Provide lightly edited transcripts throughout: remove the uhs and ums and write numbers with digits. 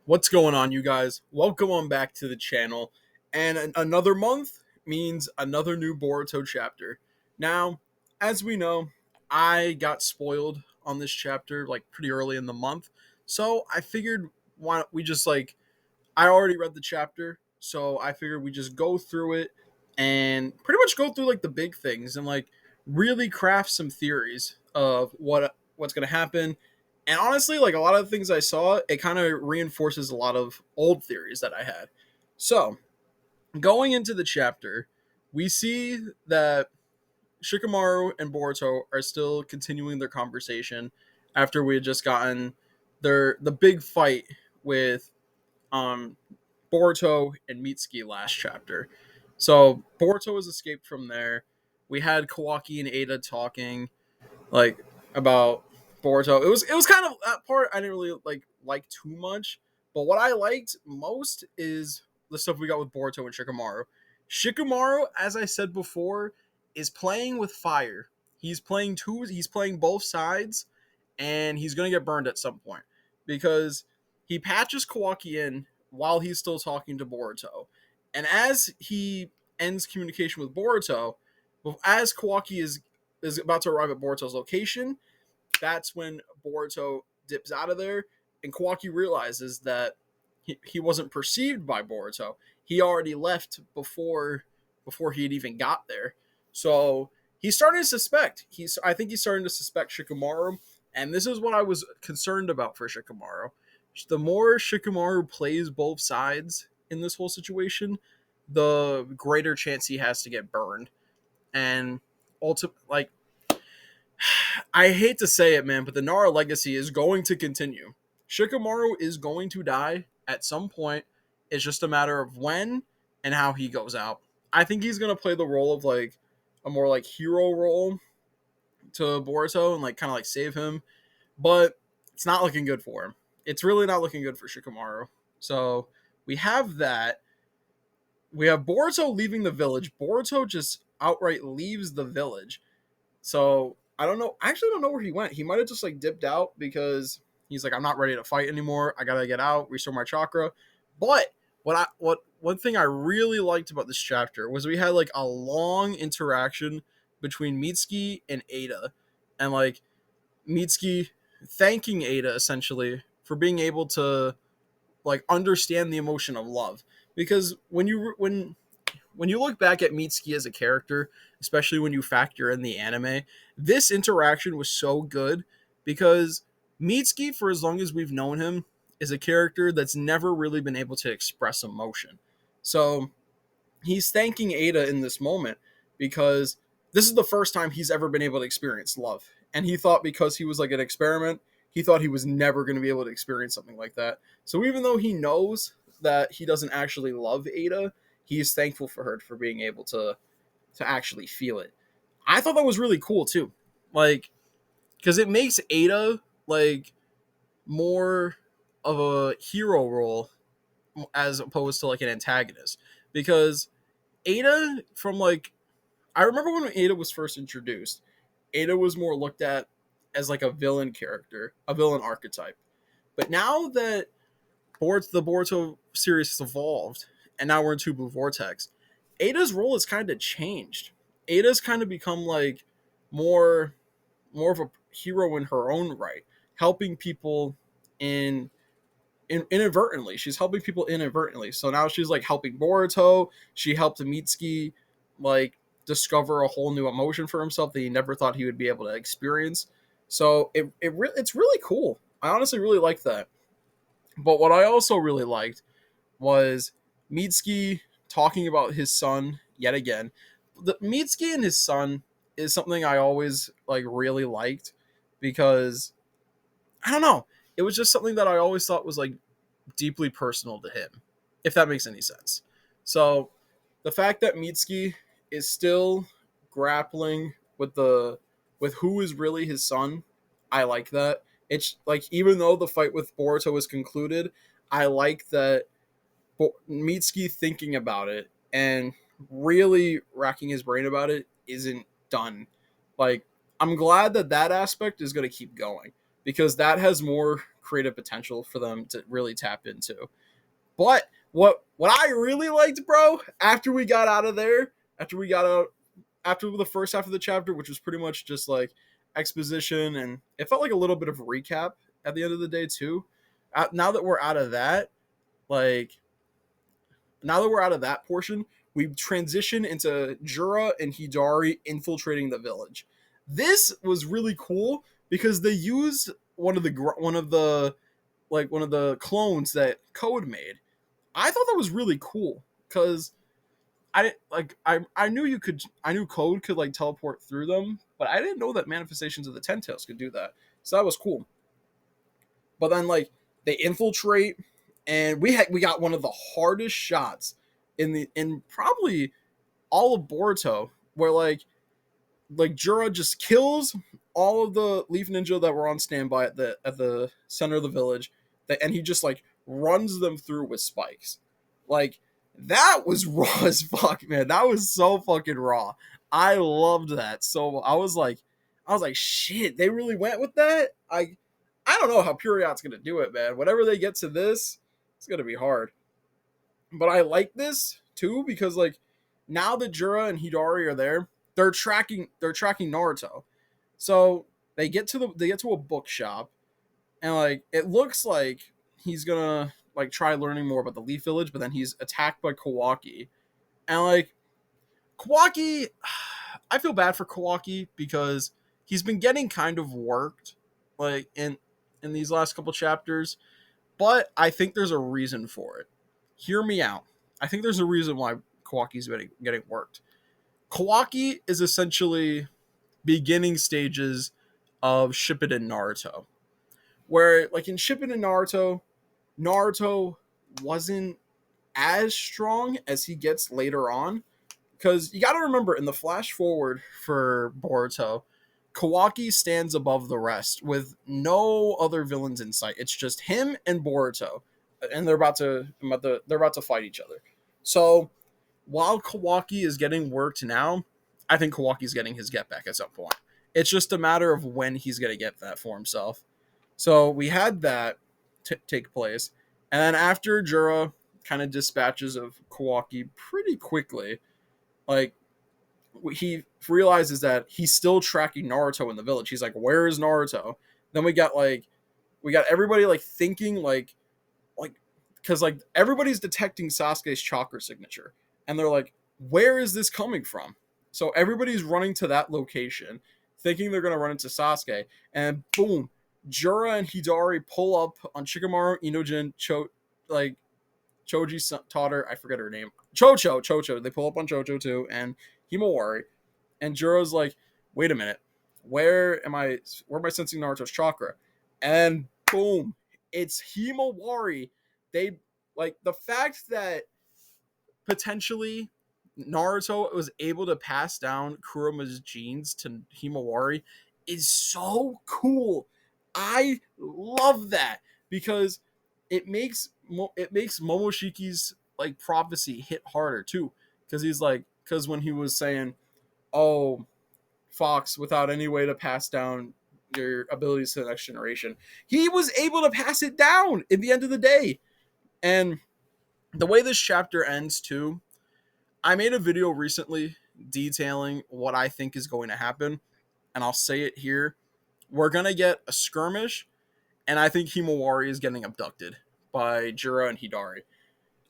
What's going on, you guys? Welcome on back to the channel. And another month means another new Boruto chapter. Now, as we know, I got spoiled on this chapter like pretty early in the month. So I figured why don't we just I already read the chapter, so I figured we just go through it and pretty much go through like the big things and really craft some theories of what's going to happen. And honestly, like a lot of the things I saw, it kind of reinforces a lot of old theories that I had. So, going into the chapter, we see that Shikamaru and Boruto are still continuing their conversation after we had just gotten the big fight with um Boruto and Mitsuki last chapter. So Boruto has escaped from there. We had Kawaki and Ada talking like about Boruto. It was kind of that part I didn't really like too much. But what I liked most is the stuff we got with Boruto and Shikamaru. Shikamaru, as I said before, is playing with fire. He's playing both sides, and he's gonna get burned at some point. Because he patches Kawaki in while he's still talking to Boruto. And as he ends communication with Boruto, as Kawaki is about to arrive at Boruto's location, that's when Boruto dips out of there, and Kawaki realizes that he wasn't perceived by Boruto. He already left before he had even got there. So he's starting to suspect. I think he's starting to suspect Shikamaru, and this is what I was concerned about for Shikamaru. The more Shikamaru plays both sides in this whole situation, the greater chance he has to get burned. And I hate to say it, man, but the Nara legacy is going to continue. Shikamaru is going to die at some point. It's just a matter of when and how he goes out. I think he's going to play the role of a more hero role to Boruto and kind of save him, but it's not looking good for him. It's really not looking good for Shikamaru. So we have that. We have Boruto leaving the village. Boruto just outright leaves the village. So I don't know. I actually don't know where he went. He might have just dipped out because he's like, I'm not ready to fight anymore. I gotta get out, restore my chakra. But what one thing I really liked about this chapter was we had a long interaction between Mitsuki and Ada, and Mitsuki thanking Ada essentially for being able to understand the emotion of love. Because when you look back at Mitsuki as a character, especially when you factor in the anime, this interaction was so good because Mitsuki, for as long as we've known him, is a character that's never really been able to express emotion. So he's thanking Ada in this moment because this is the first time he's ever been able to experience love. And he thought because he was an experiment, he thought he was never going to be able to experience something like that. So even though he knows that he doesn't actually love Ada, he is thankful for her for being able to actually feel it. I thought that was really cool too. Because it makes Ada more of a hero role as opposed to an antagonist. Because Ada I remember when Ada was first introduced, Ada was more looked at as a villain character, a villain archetype. But now that the Boruto series has evolved, and now we're in Two Blue Vortex, Ada's role has kind of changed. Ada's kind of become more more of a hero in her own right, helping people in inadvertently. She's helping people inadvertently. So now she's helping Boruto. She helped Mitsuki discover a whole new emotion for himself that he never thought he would be able to experience. So it's really cool. I honestly really like that. But what I also really liked was Mitsuki talking about his son yet again. The Mitsuki and his son is something I always really liked because I don't know. It was just something that I always thought was deeply personal to him, if that makes any sense. So the fact that Mitsuki is still grappling with who is really his son, I like that. It's even though the fight with Boruto is concluded, I like that Mitsuki thinking about it and really racking his brain about it isn't done. Like, I'm glad that aspect is going to keep going because that has more creative potential for them to really tap into. But what I really liked, bro, after we got out of there, after we got out after the first half of the chapter, which was pretty much just like exposition, and it felt like a little bit of recap at the end of the day too. Now that we're out of that, like now that we're out of that portion, we transition into Jura and Hidari infiltrating the village. This was really cool because they used one of the clones that Code made. I thought that was really cool because I didn't like I knew I knew Code could like teleport through them, but I didn't know that manifestations of the Ten Tails could do that. So that was cool. But then like they infiltrate, and we got one of the hardest shots in probably all of Boruto, where like Jura just kills all of the Leaf Ninja that were on standby at the center of the village, and he just like runs them through with spikes. Like that was raw as fuck, man. That was so fucking raw. I loved that. So I was like, shit, they really went with that. I don't know how Puriat's gonna do it, man. Whenever they get to this, it's gonna be hard. But I like this too because like now that Jura and Hidari are there, they're tracking Naruto. So they get to a bookshop, and like it looks like he's gonna like try learning more about the Leaf Village, but then he's attacked by Kawaki. And like Kawaki, I feel bad for Kawaki because he's been getting kind of worked like in these last couple chapters, but I think there's a reason for it. Hear me out. I think there's a reason why Kawaki's getting worked. Kawaki is essentially beginning stages of Shippuden Naruto, where like in Shippuden Naruto wasn't as strong as he gets later on. Because you got to remember, in the flash forward for Boruto, Kawaki stands above the rest with no other villains in sight. It's just him and Boruto, and they're about to fight each other. So while Kawaki is getting worked now, I think Kawaki's getting his get back at some point. It's just a matter of when he's going to get that for himself. So we had that take place, and then after Jura kind of dispatches of Kawaki pretty quickly, like he realizes that he's still tracking Naruto in the village. He's like, "Where is Naruto?" Then we got everybody like thinking like because like everybody's detecting Sasuke's chakra signature, and they're like, "Where is this coming from?" So everybody's running to that location, thinking they're gonna run into Sasuke, and boom, Jura and Hidari pull up on Shikamaru, Inojin, like Choji's daughter, I forget her name. Chocho. They pull up on Chocho too, and Himawari. And Jura's like, wait a minute, where am I sensing Naruto's chakra? And boom, it's Himawari. They like the fact that potentially Naruto was able to pass down Kuruma's genes to Himawari is so cool. I love that because it makes Momoshiki's like prophecy hit harder too, because when he was saying, "Oh, Fox, without any way to pass down your abilities to the next generation," he was able to pass it down in the end of the day. And the way this chapter ends too, I made a video recently detailing what I think is going to happen, and I'll say it here. We're gonna get a skirmish, and I think Himawari is getting abducted by Jura and Hidari.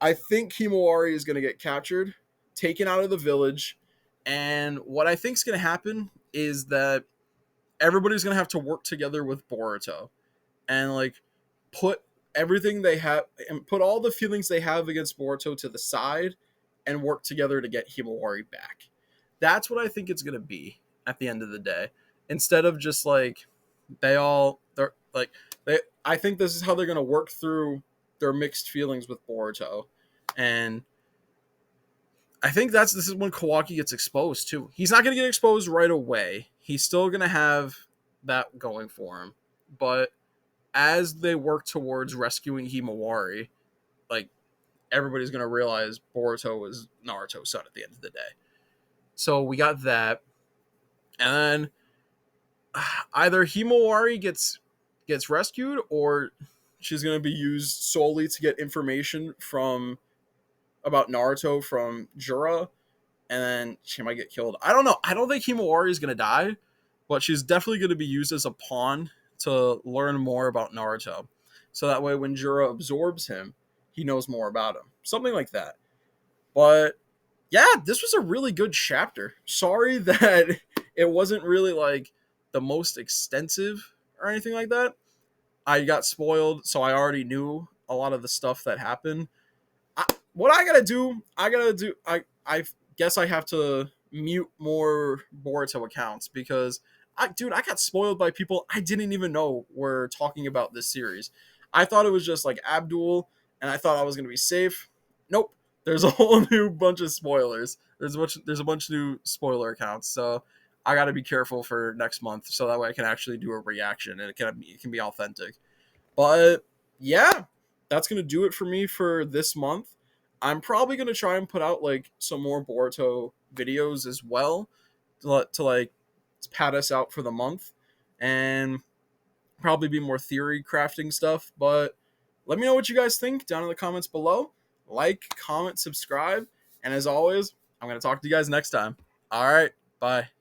I think Himawari is going to get captured, taken out of the village, and what I think is going to happen is that everybody's going to have to work together with Boruto and like put everything they have and put all the feelings they have against Boruto to the side and work together to get Himawari back. That's what I think it's going to be at the end of the day. Instead of just like they're like they I think this is how they're going to work through their mixed feelings with Boruto. And I think this is when Kawaki gets exposed too. He's not going to get exposed right away. He's still going to have that going for him. But as they work towards rescuing Himawari, like everybody's going to realize Boruto was Naruto's son at the end of the day. So we got that. And then either Himawari gets gets rescued, or she's going to be used solely to get information from about Naruto from Jura, and then she might get killed. I don't know. I don't think Himawari is going to die, but she's definitely going to be used as a pawn to learn more about Naruto. So that way, when Jura absorbs him, he knows more about him. Something like that. But yeah, this was a really good chapter. Sorry that it wasn't really like the most extensive or anything like that. I got spoiled, so I already knew a lot of the stuff that happened. What I gotta do, I guess I have to mute more Boruto accounts because I got spoiled by people I didn't even know were talking about this series. I thought it was just like Abdul, and I thought I was gonna be safe. Nope, there's a whole new bunch of spoilers. There's a bunch of new spoiler accounts, so I got to be careful for next month, so that way I can actually do a reaction and it can be authentic. But yeah, that's gonna do it for me for this month. I'm probably gonna try and put out like some more Boruto videos as well to like pad us out for the month, and probably be more theory crafting stuff. But let me know what you guys think down in the comments below. Like, comment, subscribe, and as always, I'm gonna talk to you guys next time. All right, bye.